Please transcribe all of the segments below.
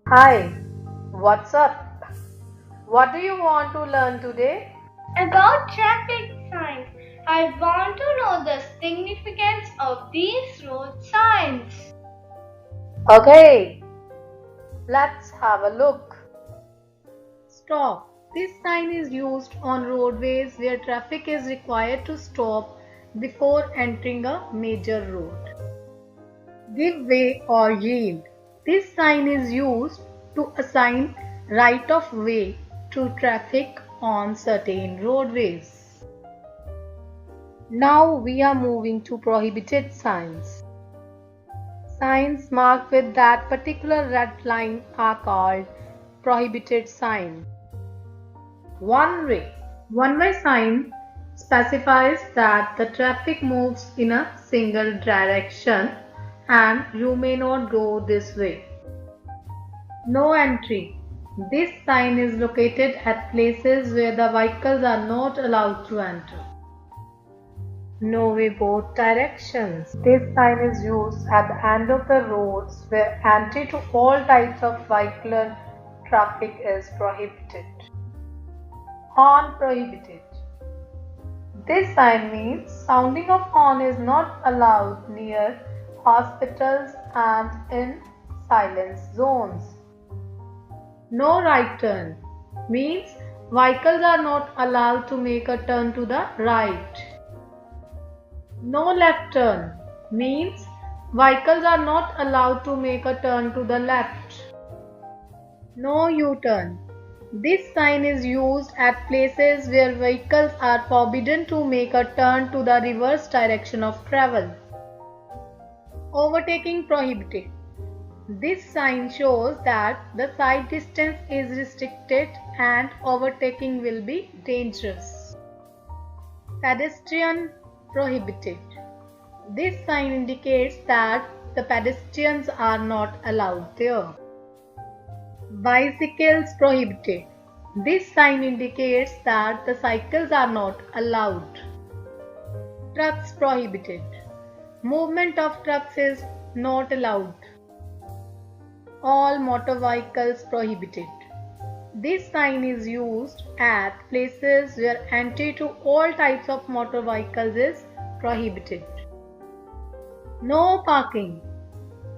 Hi, what's up? What do you want to learn today? About traffic signs, I want to know the significance of these road signs. Okay, let's have a look. Stop. This sign is used on roadways where traffic is required to stop before entering a major road. Give way or yield. This sign is used to assign right of way to traffic on certain roadways. Now we are moving to prohibited signs. Signs marked with that particular red line are called prohibited signs. One way. One-way sign specifies that the traffic moves in a single direction and you may not go this way. No entry. This sign is located at places where the vehicles are not allowed to enter. No way both directions. This sign is used at the end of the roads where entry to all types of vehicular traffic is prohibited. Horn prohibited. This sign means sounding of horn is not allowed near hospitals and in silence zones. No right turn means vehicles are not allowed to make a turn to the right. No left turn means vehicles are not allowed to make a turn to the left. No U-turn. This sign is used at places where vehicles are forbidden to make a turn to the reverse direction of travel. Overtaking prohibited. This sign shows that the sight distance is restricted and overtaking will be dangerous. Pedestrian prohibited. This sign indicates that the pedestrians are not allowed there. Bicycles prohibited. This sign indicates that the cycles are not allowed. Trucks prohibited. Movement of trucks is not allowed. All motor vehicles prohibited. This sign is used at places where entry to all types of motor vehicles is prohibited. No parking.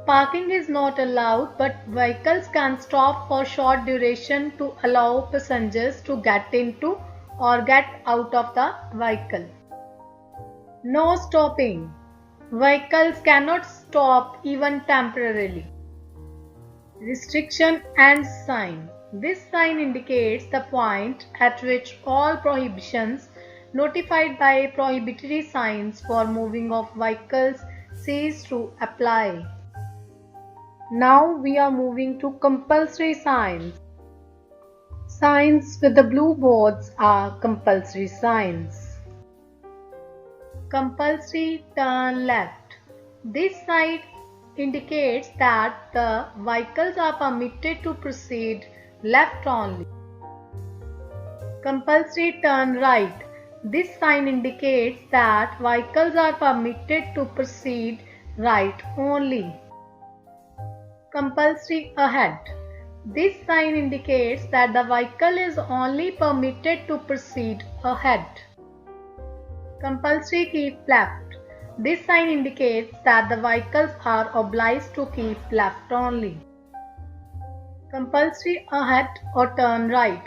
Parking is not allowed, but vehicles can stop for short duration to allow passengers to get into or get out of the vehicle. No stopping. Vehicles cannot stop even temporarily. Restriction and sign. This sign indicates the point at which all prohibitions notified by prohibitory signs for moving of vehicles cease to apply. Now we are moving to compulsory signs. Signs with the blue boards are compulsory signs. Compulsory turn left. This sign indicates that the vehicles are permitted to proceed left only. Compulsory turn right. This sign indicates that vehicles are permitted to proceed right only. Compulsory ahead. This sign indicates that the vehicle is only permitted to proceed ahead. Compulsory keep left. This sign indicates that the vehicles are obliged to keep left only. Compulsory ahead or turn right.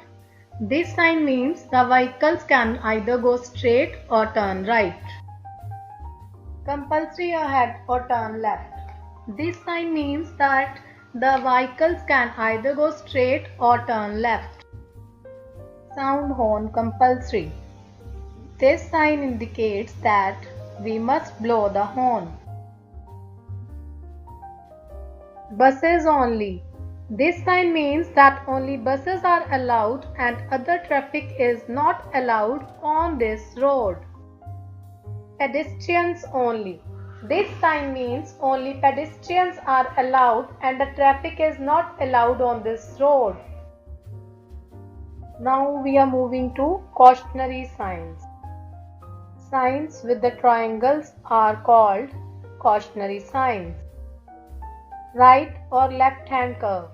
This sign means the vehicles can either go straight or turn right. Compulsory ahead or turn left. This sign means that the vehicles can either go straight or turn left. Sound horn compulsory. This sign indicates that we must blow the horn. Buses only. This sign means that only buses are allowed and other traffic is not allowed on this road. Pedestrians only. This sign means only pedestrians are allowed and the traffic is not allowed on this road. Now we are moving to cautionary signs. Signs with the triangles are called cautionary signs. Right or left hand curve.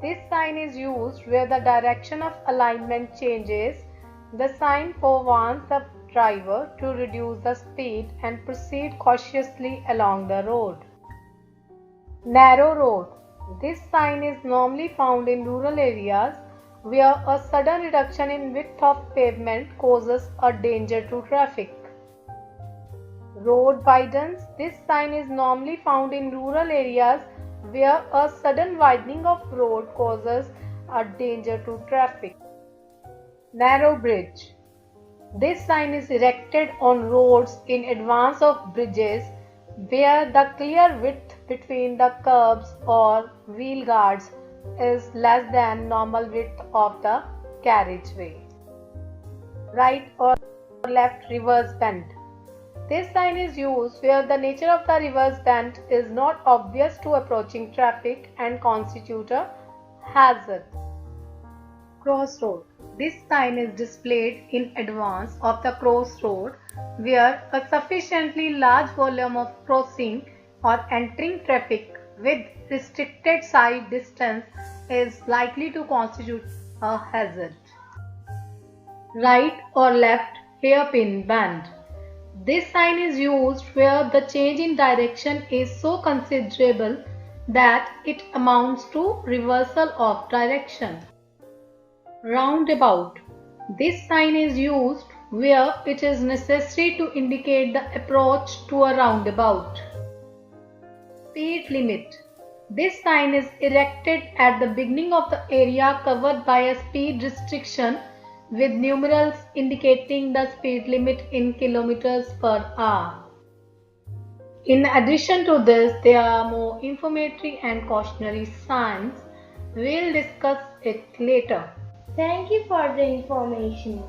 This sign is used where the direction of alignment changes. The sign forewarns the driver to reduce the speed and proceed cautiously along the road. Narrow road. This sign is normally found in rural areas where a sudden reduction in width of pavement causes a danger to traffic. Road widens. This sign is normally found in rural areas where a sudden widening of road causes a danger to traffic. Narrow bridge. This sign is erected on roads in advance of bridges where the clear width between the curbs or wheel guards is less than normal width of the carriageway. Right or left reverse bend. This sign is used where the nature of the reverse bend is not obvious to approaching traffic and constitute a hazard. Crossroad. This sign is displayed in advance of the crossroad where a sufficiently large volume of crossing or entering traffic with restricted side distance is likely to constitute a hazard. Right or left hairpin bend. This sign is used where the change in direction is so considerable that it amounts to reversal of direction. Roundabout. This sign is used where it is necessary to indicate the approach to a roundabout. Speed limit. This sign is erected at the beginning of the area covered by a speed restriction with numerals indicating the speed limit in kilometers per hour. In addition to this, there are more informatory and cautionary signs. We'll discuss it later. Thank you for the information.